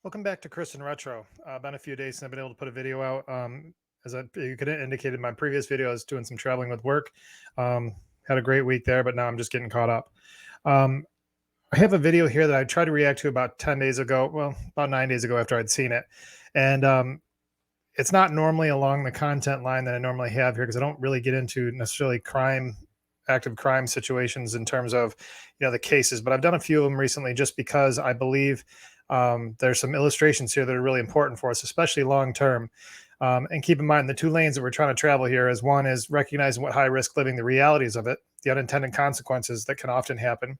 Welcome back to Chris and Retro. Been a few days since I've been able to put a video out. You could indicate in my previous video, I was doing some traveling with work. Had a great week there, but now I'm just getting caught up. Um, I have a video here that I tried to react to about 10 days ago. Well, about 9 days ago after I'd seen it. And it's not normally along the content line that I normally have here because I don't really get into necessarily active crime situations in terms of, the cases, but I've done a few of them recently just because I believe there's some illustrations here that are really important for us, especially long term. And keep in mind the two lanes that we're trying to travel here is one is recognizing what high risk living, the realities of it, the unintended consequences that can often happen.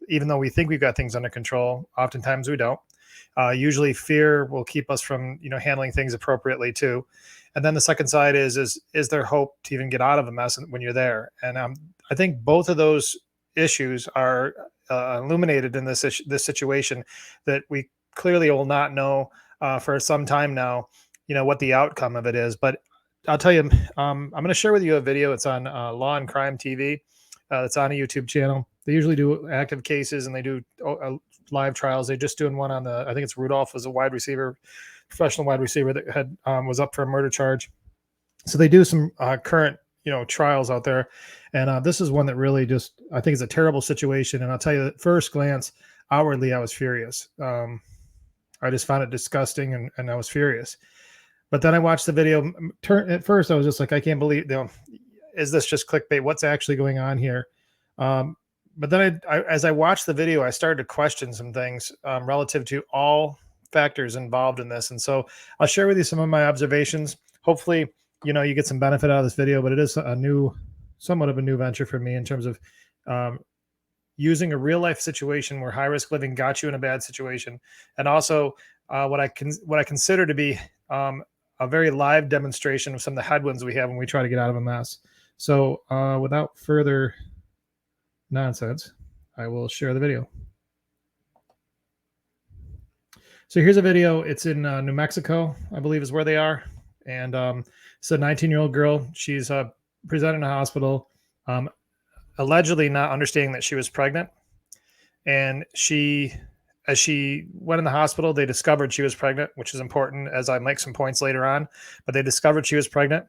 Even though we think we've got things under control, oftentimes we don't. Usually fear will keep us from, handling things appropriately too. And then the second side is there hope to even get out of a mess when you're there? And I think both of those issues are illuminated in this situation that we clearly will not know for some time now, what the outcome of it is. But I'll tell you, I'm going to share with you a video. It's on Law and Crime TV. It's on a YouTube channel. They usually do active cases and they do live trials. They're just doing one on I think it's Rudolph was a wide receiver, professional wide receiver that had was up for a murder charge. So they do some current, trials out there. And this is one that really I think it's a terrible situation. And I'll tell you at first glance, outwardly, I was furious. I just found it disgusting and I was furious. But then I watched the video. At first, I was just like, I can't believe, is this just clickbait? What's actually going on here? But then as I watched the video, I started to question some things relative to all factors involved in this. And so I'll share with you some of my observations. Hopefully, you get some benefit out of this video, but it is somewhat of a new venture for me in terms of using a real life situation where high risk living got you in a bad situation. And also what I consider to be a very live demonstration of some of the headwinds we have when we try to get out of a mess. So without further nonsense, I will share the video. So here's a video. It's in New Mexico, I believe is where they are. And it's a 19-year-old girl. She's presented in a hospital, allegedly not understanding that she was pregnant. And as she went in the hospital, they discovered she was pregnant, which is important as I make some points later on. But they discovered she was pregnant.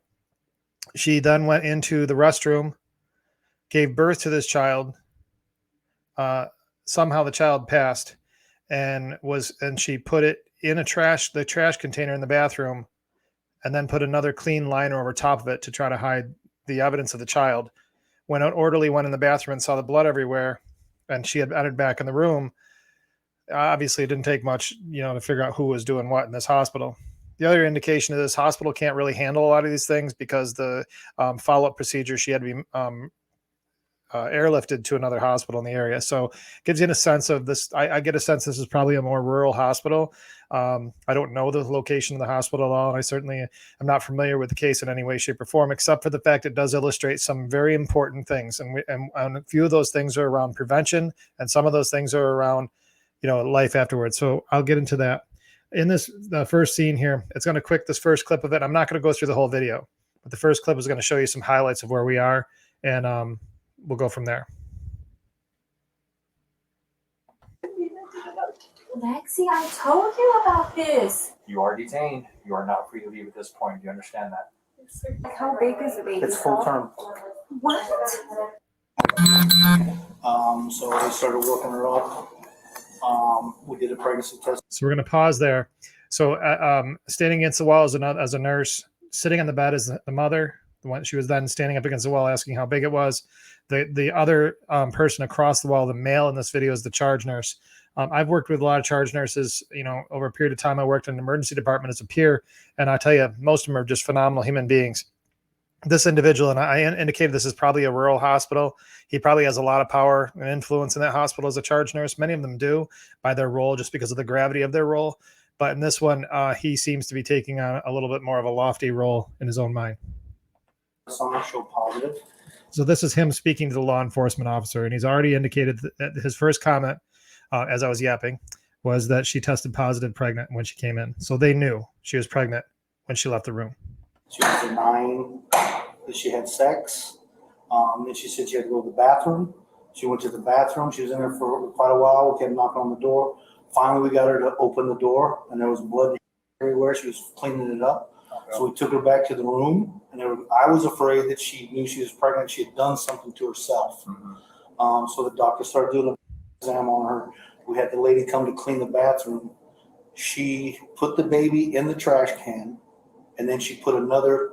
She then went into the restroom, gave birth to this child. Somehow the child passed and she put it in the trash container in the bathroom, and then put another clean liner over top of it to try to hide the evidence of the child. When an orderly went in the bathroom and saw the blood everywhere, and she had entered back in the room, obviously it didn't take much, to figure out who was doing what in this hospital. The other indication of this hospital can't really handle a lot of these things because the follow-up procedure, she had to be airlifted to another hospital in the area. So it gives you a sense of this. I get a sense this is probably a more rural hospital. I don't know the location of the hospital at all. And I certainly am not familiar with the case in any way, shape, or form, except for the fact it does illustrate some very important things. And a few of those things are around prevention, and some of those things are around, life afterwards. So I'll get into that. In the first scene here, it's going to this first clip of it. I'm not going to go through the whole video, but the first clip is going to show you some highlights of where we are. And, we'll go from there. Lexi, I told you about this. You are detained. You are not free to leave at this point. Do you understand that? How big is the baby? It's full term. What? So they started working her up. We did a pregnancy test. So we're going to pause there. So standing against the wall as a nurse, sitting on the bed is the mother. She was then standing up against the wall asking how big it was. The other person across the wall, the male in this video, is the charge nurse. I've worked with a lot of charge nurses, over a period of time. I worked in an emergency department as a peer, and I tell you, most of them are just phenomenal human beings. This individual, and I indicated this is probably a rural hospital. He probably has a lot of power and influence in that hospital as a charge nurse. Many of them do by their role, just because of the gravity of their role. But in this one, he seems to be taking on a little bit more of a lofty role in his own mind. Some show positive. So this is him speaking to the law enforcement officer, and he's already indicated that his first comment, as I was yapping, was that she tested positive pregnant when she came in. So they knew she was pregnant when she left the room. She was denying that she had sex. Then she said she had to go to the bathroom. She went to the bathroom. She was in there for quite a while. We kept knocking on the door. Finally, we got her to open the door, and there was blood everywhere. She was cleaning it up. So we took her back to the room, and I was afraid that she knew she was pregnant. She had done something to herself. So the doctor started doing an exam on her. We had the lady come to clean the bathroom. She put the baby in the trash can, and then she put another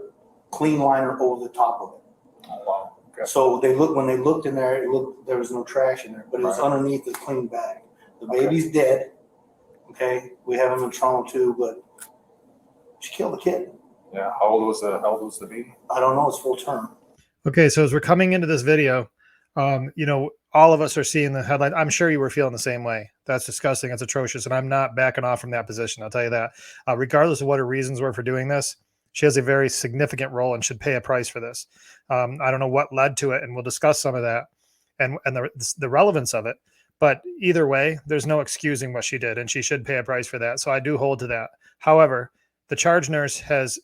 clean liner over the top of it. Oh, wow. Okay. So when they looked in there, there was no trash in there, but it was underneath the clean bag. The baby's dead. Okay, we have him in trauma too, but she killed the kid. Yeah. How old was the baby? I don't know. It's full term. Okay, so as we're coming into this video, all of us are seeing the headline. I'm sure you were feeling the same way. That's disgusting. It's atrocious, and I'm not backing off from that position. I'll tell you that. Regardless of what her reasons were for doing this, she has a very significant role and should pay a price for this. I don't know what led to it, and we'll discuss some of that and the relevance of it. But either way, there's no excusing what she did, and she should pay a price for that. So I do hold to that. However, the charge nurse has,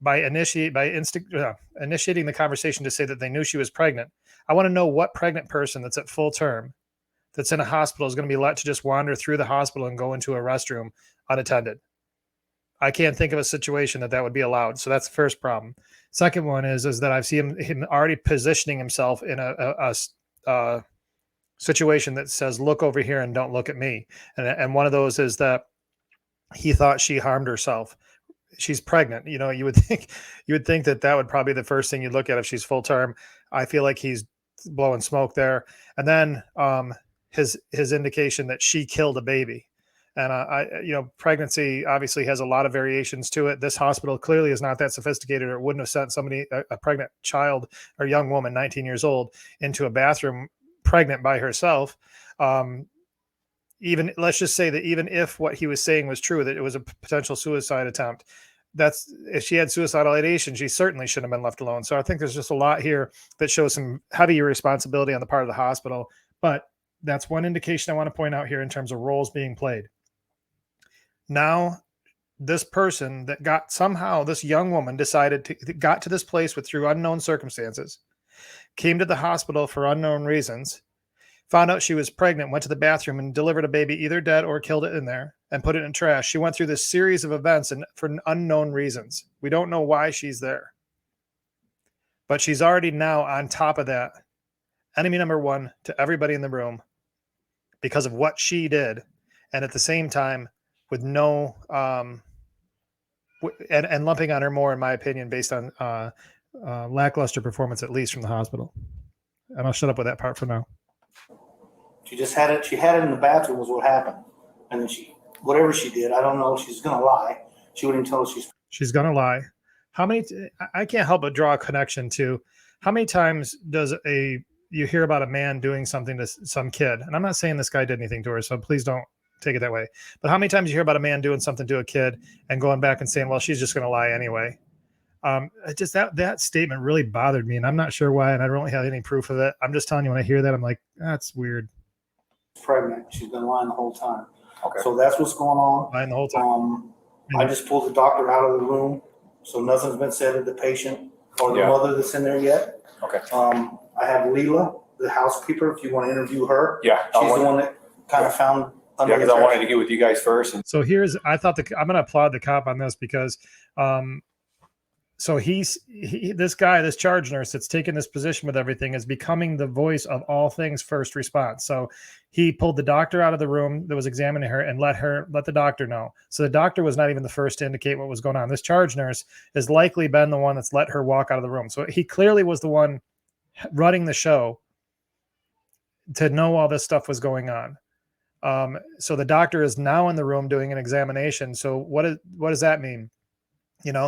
by initiating the conversation to say that they knew she was pregnant. I want to know what pregnant person that's at full term, that's in a hospital, is going to be let to just wander through the hospital and go into a restroom unattended. I can't think of a situation that would be allowed. So that's the first problem. Second one is that I've seen him already positioning himself in a situation that says, look over here and don't look at me. And one of those is that he thought she harmed herself. She's pregnant. You would think that would probably be the first thing you'd look at if she's full term. I feel like he's blowing smoke there. And then his indication that she killed a baby. And pregnancy obviously has a lot of variations to it. This hospital clearly is not that sophisticated, or it wouldn't have sent somebody, a pregnant child or young woman, 19 years old, into a bathroom pregnant by herself. Even let's just say that even if what he was saying was true, that it was a potential suicide attempt, if she had suicidal ideation, she certainly shouldn't have been left alone. So I think there's just a lot here that shows some heavy responsibility on the part of the hospital. But that's one indication I want to point out here in terms of roles being played. Now, this person that this young woman got to this place through unknown circumstances, came to the hospital for unknown reasons, found out she was pregnant, went to the bathroom and delivered a baby, either dead or killed it in there, and put it in trash. She went through this series of events and for unknown reasons. We don't know why she's there. But she's already now on top of that, enemy number one to everybody in the room because of what she did. And at the same time, with no, and lumping on her more, in my opinion, based on lackluster performance, at least from the hospital. And I'll shut up with that part for now. She just had it. She had it in the bathroom was what happened. And then whatever she did, I don't know. She's going to lie. She wouldn't tell us she's going to lie. I can't help but draw a connection to how many times you hear about a man doing something to some kid. And I'm not saying this guy did anything to her, so please don't take it that way. But how many times you hear about a man doing something to a kid and going back and saying, well, she's just going to lie anyway. Just that statement really bothered me, and I'm not sure why, and I don't really have any proof of it. I'm just telling you, when I hear that, I'm like, that's weird. Pregnant. She's been lying the whole time. Okay. So that's what's going on. Lying the whole time. I just pulled the doctor out of the room, so nothing's been said to the patient or the mother that's in there yet. Okay. I have Leela, the housekeeper, if you want to interview her. Yeah. She's the one that kind of found. Yeah, because I wanted to get with you guys first. So I'm going to applaud the cop on this because, so this guy, this charge nurse that's taken this position with everything, is becoming the voice of all things first response. So he pulled the doctor out of the room that was examining her and let the doctor know. So the doctor was not even the first to indicate what was going on. This charge nurse has likely been the one that's let her walk out of the room. So he clearly was the one running the show to know all this stuff was going on. So the doctor is now in the room doing an examination. So what does that mean?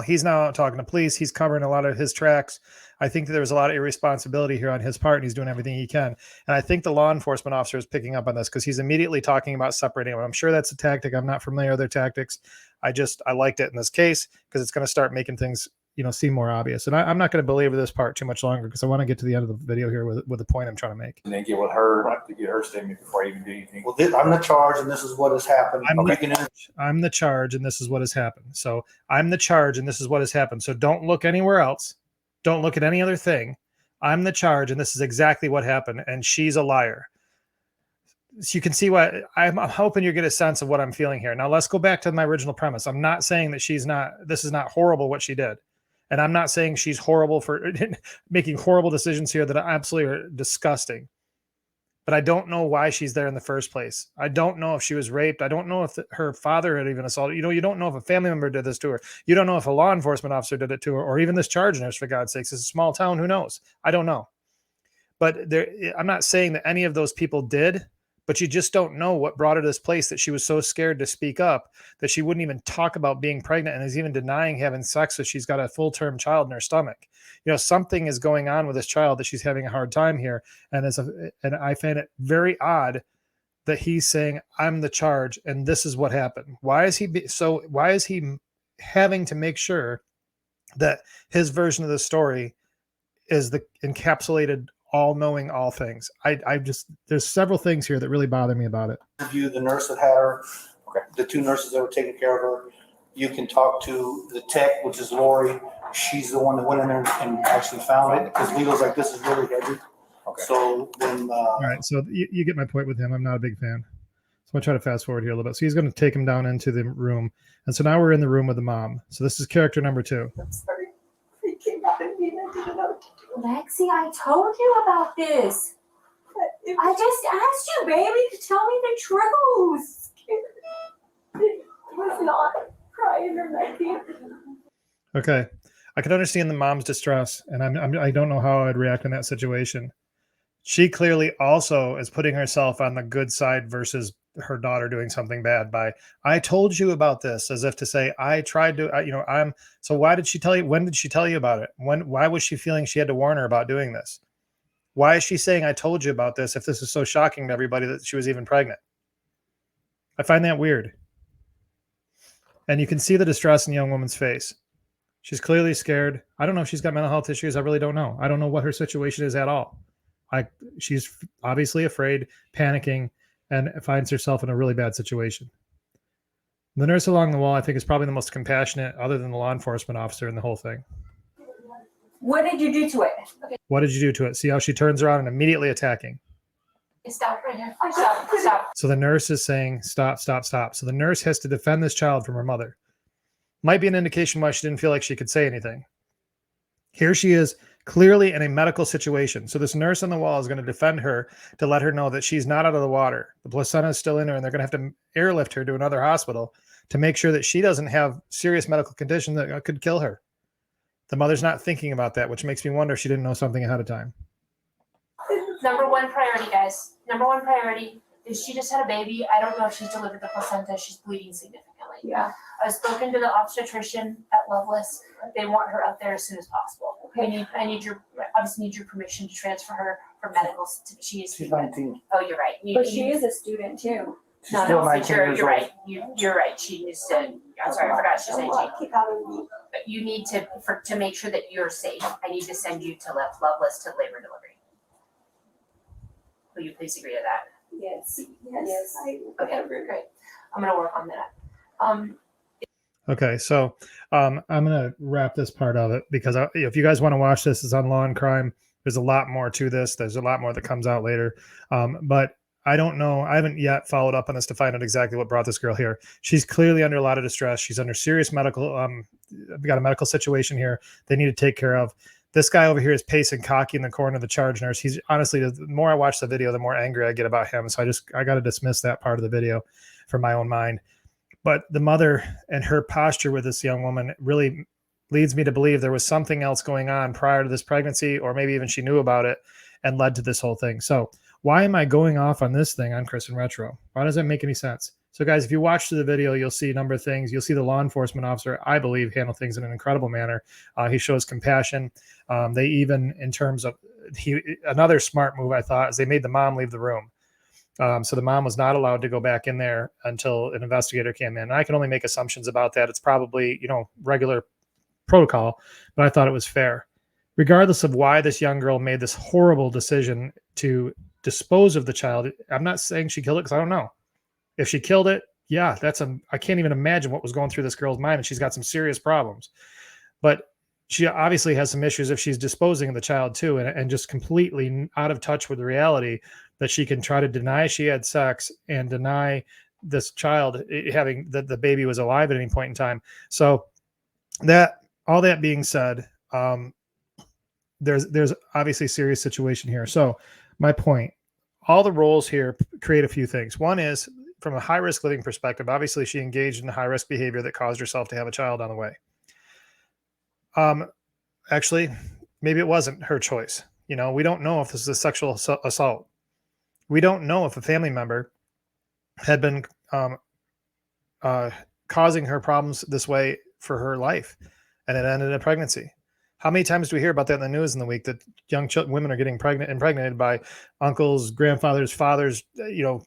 He's now out talking to police. He's covering a lot of his tracks. I think that there's a lot of irresponsibility here on his part, and he's doing everything he can. And I think the law enforcement officer is picking up on this because he's immediately talking about separating them. I'm sure that's a tactic. I'm not familiar with their tactics. I liked it in this case because it's going to start making things, seem more obvious. And I'm not going to belabor this part too much longer because I want to get to the end of the video here with the point I'm trying to make. And then get with her to get her statement before I even do anything. Well, I'm the charge, and this is what has happened. I'm the charge, and this is what has happened. So I'm the charge, and this is what has happened. So don't look anywhere else. Don't look at any other thing. I'm the charge, and this is exactly what happened. And she's a liar. so you can see why I'm hoping you get a sense of what I'm feeling here. Now let's go back to my original premise. I'm not saying that this is not horrible what she did. And I'm not saying she's horrible for making horrible decisions here that absolutely are disgusting. But I don't know why she's there in the first place. I don't know if she was raped. I don't know if her father had even assaulted. You don't know if a family member did this to her. You don't know if a law enforcement officer did it to her, or even this charge nurse, for God's sakes. It's a small town. Who knows? I don't know. But I'm not saying that any of those people did, but you just don't know what brought her to this place that she was so scared to speak up that she wouldn't even talk about being pregnant and is even denying having sex if she's got a full-term child in her stomach. Something is going on with this child that she's having a hard time here. And I find it very odd that he's saying, I'm the charge and this is what happened. Why is he having to make sure that his version of the story is the encapsulated all-knowing all things? There's several things here that really bother me about it. Interview the nurse that had her, the two nurses that were taking care of her. You can talk to the tech, which is Lori. She's the one that went in there and actually found it, because Leo's like, this is really heavy. Okay. So then, all right, so you get my point with him. I'm not a big fan. So I'm gonna try to fast forward here a little bit. So he's going to take him down into the room, and so now we're in the room with the mom. So this is character number 2. I'm sorry. He came up and me and I didn't know what to do. Lexi, I told you about this. I just asked you, baby, to tell me the truth. It was not crying or nothing. Okay, I can understand the mom's distress, and I don't know how I'd react in that situation. She clearly also is putting herself on the good side versus her daughter doing something bad by, I told you about this, as if to say, I tried to, so why did she tell you? When did she tell you about it? Why was she feeling she had to warn her about doing this? Why is she saying, I told you about this, if this is so shocking to everybody that she was even pregnant? I find that weird. And you can see the distress in the young woman's face. She's clearly scared. I don't know if she's got mental health issues. I really don't know. I don't know what her situation is at all. She's obviously afraid, panicking, and finds herself in a really bad situation. The nurse along the wall, I think, is probably the most compassionate, other than the law enforcement officer, in the whole thing. What did you do to it? Okay. What did you do to it? See how she turns around and immediately attacking. Stop right here. Stop. So the nurse is saying, stop, stop, stop. So the nurse has to defend this child from her mother. Might be an indication why she didn't feel like she could say anything. Here she is, clearly in a medical situation. So this nurse on the wall is going to defend her to let her know that she's not out of the water. The placenta is still in her, and they're going to have to airlift her to another hospital to make sure that she doesn't have serious medical condition that could kill her. The mother's not thinking about that, which makes me wonder if she didn't know something ahead of time. Number one priority, guys. Number one priority is she just had a baby. I don't know if she's delivered the placenta. She's bleeding significantly. Yeah. I've spoken to the obstetrician at Loveless. They want her out there as soon as possible. Okay. I obviously need your permission to transfer her for medicals. She needs to she's be. 19. Oh, you're right. But she is a student too. She's No, still no, 19 you're years old. right. You're right. She needs to. I'm sorry, I forgot she's 18. Keep having me. But you need to make sure that you're safe. I need to send you to Loveless to labor and delivery. Will you please agree to that? Yes. Okay, great. I'm gonna work on that. Okay, so I'm going to wrap this part of it, because if you guys want to watch this, it's on Law and Crime. There's a lot more to this. There's a lot more that comes out later. But I don't know. I haven't yet followed up on this to find out exactly what brought this girl here. She's clearly under a lot of distress. She's under serious medical, we got a medical situation here they need to take care of. This guy over here is pacing cocky in the corner of the charge nurse. He's honestly, the more I watch the video, the more angry I get about him. So I got to dismiss that part of the video from my own mind. But the mother and her posture with this young woman really leads me to believe there was something else going on prior to this pregnancy, or maybe even she knew about it and led to this whole thing. So why am I going off on this thing on Chris and Retro? Why does that make any sense? So guys, if you watch the video, you'll see a number of things. You'll see the law enforcement officer, I believe, handle things in an incredible manner. He shows compassion. They even, in terms of another smart move, I thought, is they made the mom leave the room. So the mom was not allowed to go back in there until an investigator came in. And I can only make assumptions about that. It's probably, regular protocol, but I thought it was fair. Regardless of why this young girl made this horrible decision to dispose of the child, I'm not saying she killed it, because I don't know. If she killed it, yeah, I can't even imagine what was going through this girl's mind, and she's got some serious problems. But she obviously has some issues if she's disposing of the child too, and just completely out of touch with reality that she can try to deny she had sex and deny this child having that the baby was alive at any point in time. So that all that being said, there's obviously a serious situation here. So my point, all the roles here create a few things. One is from a high risk living perspective, obviously she engaged in high risk behavior that caused herself to have a child on the way. Actually, maybe it wasn't her choice. You know, we don't know if this is a sexual assault. We don't know if a family member had been causing her problems this way for her life, and it ended in a pregnancy. How many times do we hear about that in the news in the week, that young women are getting impregnated by uncles, grandfathers, fathers,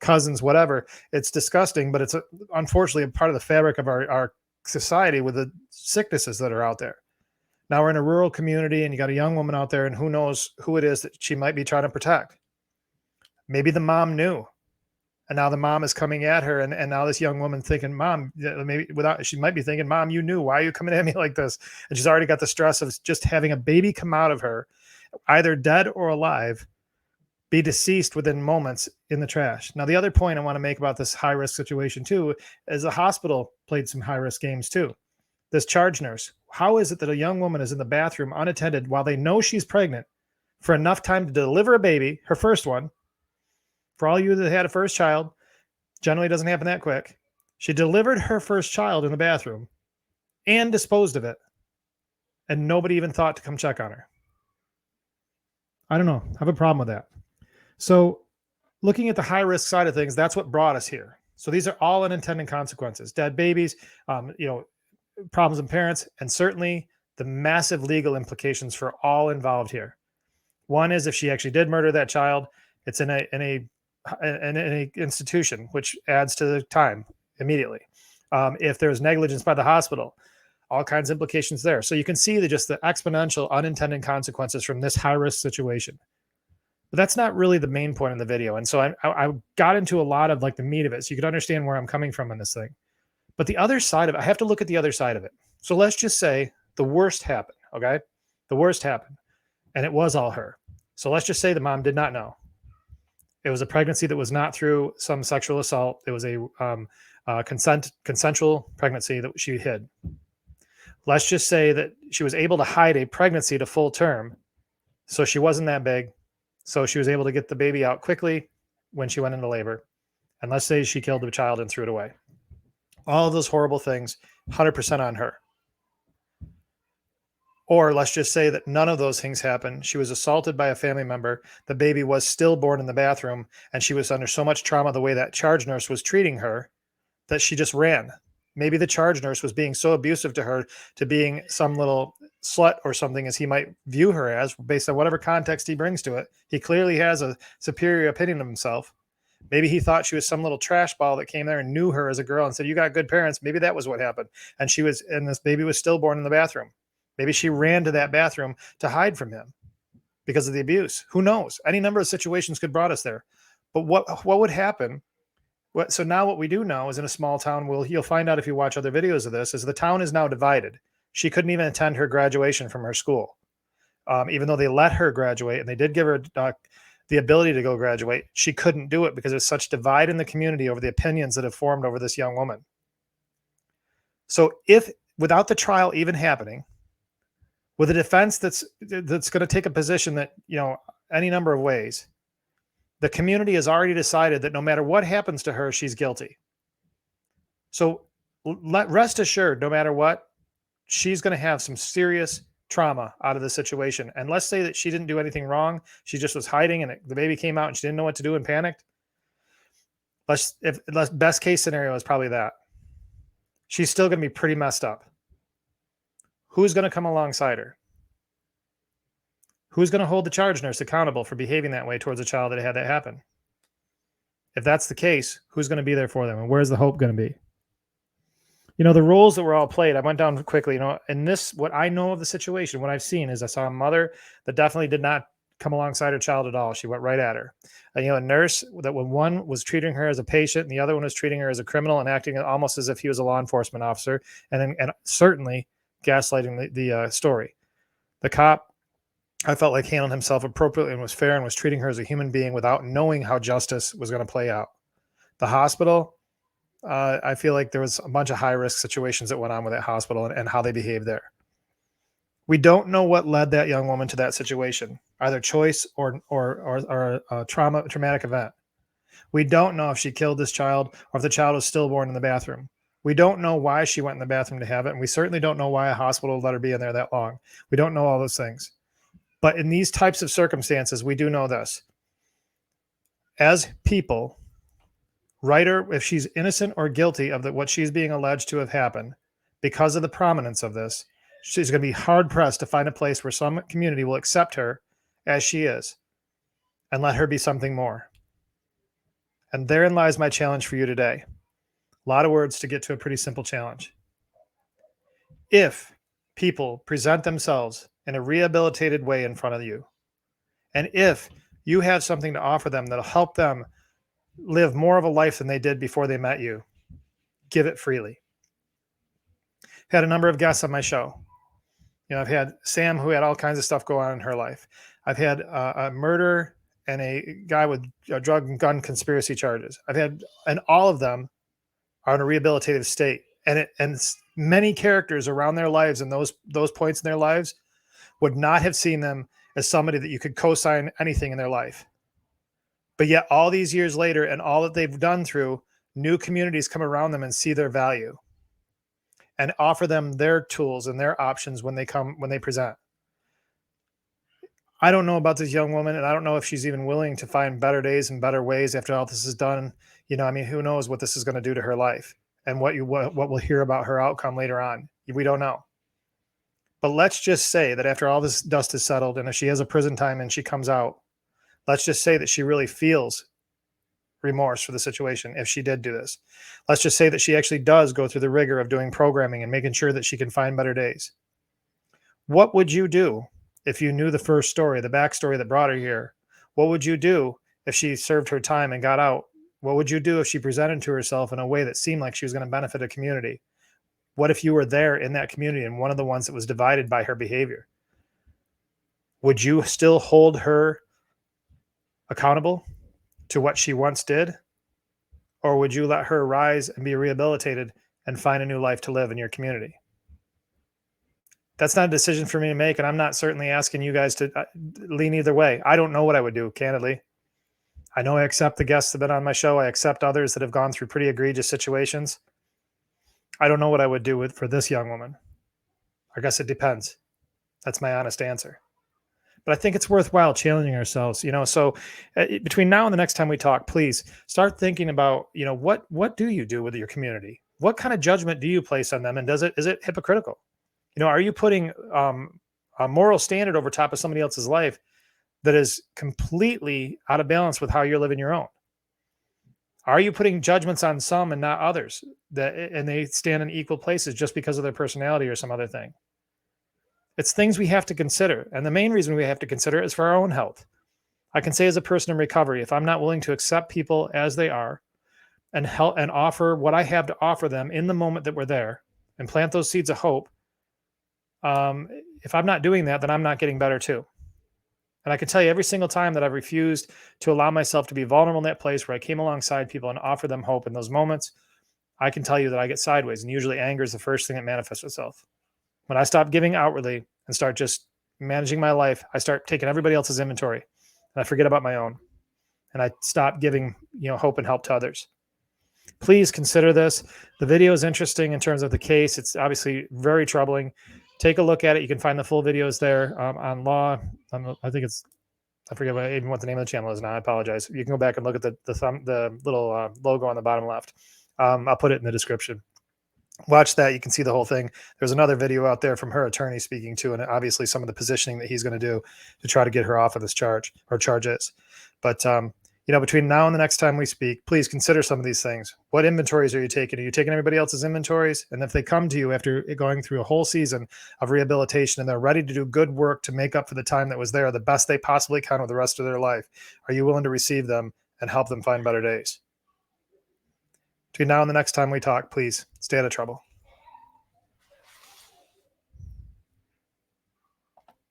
cousins, whatever? It's disgusting, but it's unfortunately a part of the fabric of our society with the sicknesses that are out there. Now we're in a rural community and you got a young woman out there, and who knows who it is that she might be trying to protect. Maybe the mom knew, and now the mom is coming at her, and now this young woman thinking, mom, maybe she might be thinking, mom, you knew, why are you coming at me like this? And she's already got the stress of just having a baby come out of her, either dead or alive, be deceased within moments in the trash. Now, the other point I want to make about this high risk situation too, is the hospital played some high risk games too. This charge nurse, how is it that a young woman is in the bathroom unattended while they know she's pregnant for enough time to deliver a baby, her first one? For all you that had a first child, generally doesn't happen that quick. She delivered her first child in the bathroom and disposed of it, and nobody even thought to come check on her. I don't know. I have a problem with that. So looking at the high risk side of things, that's what brought us here. So these are all unintended consequences: dead babies, problems in parents, and certainly the massive legal implications for all involved here. One is if she actually did murder that child, it's in a institution, which adds to the time immediately. If there's negligence by the hospital, all kinds of implications there. So you can see just the exponential unintended consequences from this high risk situation. But that's not really the main point in the video. And so I got into a lot of like the meat of it, so you could understand where I'm coming from in this thing. But the other side of it, I have to look at the other side of it. So let's just say the worst happened, okay? The worst happened, and it was all her. So let's just say the mom did not know. It was a pregnancy that was not through some sexual assault. It was a consensual pregnancy that she hid. Let's just say that she was able to hide a pregnancy to full term, so she wasn't that big. So she was able to get the baby out quickly when she went into labor. And let's say she killed the child and threw it away. All of those horrible things, 100% on her. Or let's just say that none of those things happened. She was assaulted by a family member. The baby was stillborn in the bathroom, and she was under so much trauma the way that charge nurse was treating her that she just ran. Maybe the charge nurse was being so abusive to her, to being some little slut or something, as he might view her as, based on whatever context he brings to it. He clearly has a superior opinion of himself. Maybe he thought she was some little trash ball that came there and knew her as a girl and said, you got good parents. Maybe that was what happened. And this baby was stillborn in the bathroom. Maybe she ran to that bathroom to hide from him because of the abuse. Who knows? Any number of situations could brought us there. But what would happen? So now what we do know is, in a small town, you'll find out if you watch other videos of this, is the town is now divided. She couldn't even attend her graduation from her school. Even though they let her graduate and they did give her the ability to go graduate, she couldn't do it because there's such divide in the community over the opinions that have formed over this young woman. So if, without the trial even happening, with a defense that's going to take a position that, any number of ways, the community has already decided that no matter what happens to her, she's guilty. So rest assured, no matter what, she's going to have some serious trauma out of the situation. And let's say that she didn't do anything wrong. She just was hiding, and the baby came out and she didn't know what to do and panicked. Best case scenario is probably that. She's still going to be pretty messed up. Who's going to come alongside her? Who's going to hold the charge nurse accountable for behaving that way towards a child that had that happen? If that's the case, who's going to be there for them? And where's the hope going to be? The roles that were all played, I went down quickly, in this, what I know of the situation, what I've seen is I saw a mother that definitely did not come alongside her child at all. She went right at her. And, a nurse that when one was treating her as a patient and the other one was treating her as a criminal and acting almost as if he was a law enforcement officer, and certainly gaslighting the story. The cop I felt like handled himself appropriately and was fair and was treating her as a human being without knowing how justice was going to play out. The hospital, I feel like there was a bunch of high risk situations that went on with that hospital and how they behaved there. We don't know what led that young woman to that situation, either choice or a traumatic event. We don't know if she killed this child or if the child was stillborn in the bathroom. We don't know why she went in the bathroom to have it, and we certainly don't know why a hospital let her be in there that long. We don't know all those things. But in these types of circumstances, we do know this. As people, writer, if she's innocent or guilty of what she's being alleged to have happened, because of the prominence of this, she's going to be hard pressed to find a place where some community will accept her as she is and let her be something more. And therein lies my challenge for you today. A lot of words to get to a pretty simple challenge. If people present themselves in a rehabilitated way in front of you, and if you have something to offer them that'll help them live more of a life than they did before they met you, give it freely. Had a number of guests on my show. I've had Sam, who had all kinds of stuff go on in her life. I've had a murder and a guy with drug and gun conspiracy charges. And all of them are in a rehabilitative state. And many characters around their lives and those points in their lives would not have seen them as somebody that you could co-sign anything in their life. But yet all these years later and all that they've done through, new communities come around them and see their value and offer them their tools and their options when they present. I don't know about this young woman, and I don't know if she's even willing to find better days and better ways after all this is done. Who knows what this is going to do to her life and what we'll hear about her outcome later on. We don't know. But let's just say that after all this dust is settled, and if she has a prison time and she comes out, let's just say that she really feels remorse for the situation if she did do this. Let's just say that she actually does go through the rigor of doing programming and making sure that she can find better days. What would you do if you knew the first story, the backstory that brought her here? What would you do if she served her time and got out? What would you do if she presented to herself in a way that seemed like she was going to benefit a community? What if you were there in that community and one of the ones that was divided by her behavior? Would you still hold her accountable to what she once did? Or would you let her rise and be rehabilitated and find a new life to live in your community? That's not a decision for me to make, and I'm not certainly asking you guys to lean either way. I don't know what I would do, candidly. I know I accept the guests that have been on my show. I accept others that have gone through pretty egregious situations. I don't know what I would do for this young woman. I guess it depends. That's my honest answer. But I think it's worthwhile challenging ourselves, so between now and the next time we talk, please start thinking about, what do you do with your community? What kind of judgment do you place on them? And is it hypocritical? Are you putting a moral standard over top of somebody else's life that is completely out of balance with how you're living your own? Are you putting judgments on some and not others and they stand in equal places just because of their personality or some other thing? It's things we have to consider. And the main reason we have to consider is for our own health. I can say as a person in recovery, if I'm not willing to accept people as they are and help and offer what I have to offer them in the moment that we're there and plant those seeds of hope, if I'm not doing that, then I'm not getting better too. And I can tell you every single time that I've refused to allow myself to be vulnerable in that place where I came alongside people and offer them hope in those moments, I can tell you that I get sideways, and usually anger is the first thing that manifests itself. When I stop giving outwardly and start just managing my life, I start taking everybody else's inventory and I forget about my own. And I stop giving, hope and help to others. Please consider this. The video is interesting in terms of the case. It's obviously very troubling. Take a look at it. You can find the full videos there on Law. I think I forget even what the name of the channel is now. I apologize. You can go back and look at the little logo on the bottom left. I'll put it in the description. Watch that. You can see the whole thing. There's another video out there from her attorney speaking to, and obviously some of the positioning that he's going to do to try to get her off of this charge or charges. But, between now and the next time we speak, please consider some of these things. What inventories are you taking? Are you taking everybody else's inventories? And if they come to you after going through a whole season of rehabilitation and they're ready to do good work to make up for the time that was there, the best they possibly can with the rest of their life, are you willing to receive them and help them find better days? Between now and the next time we talk, please stay out of trouble.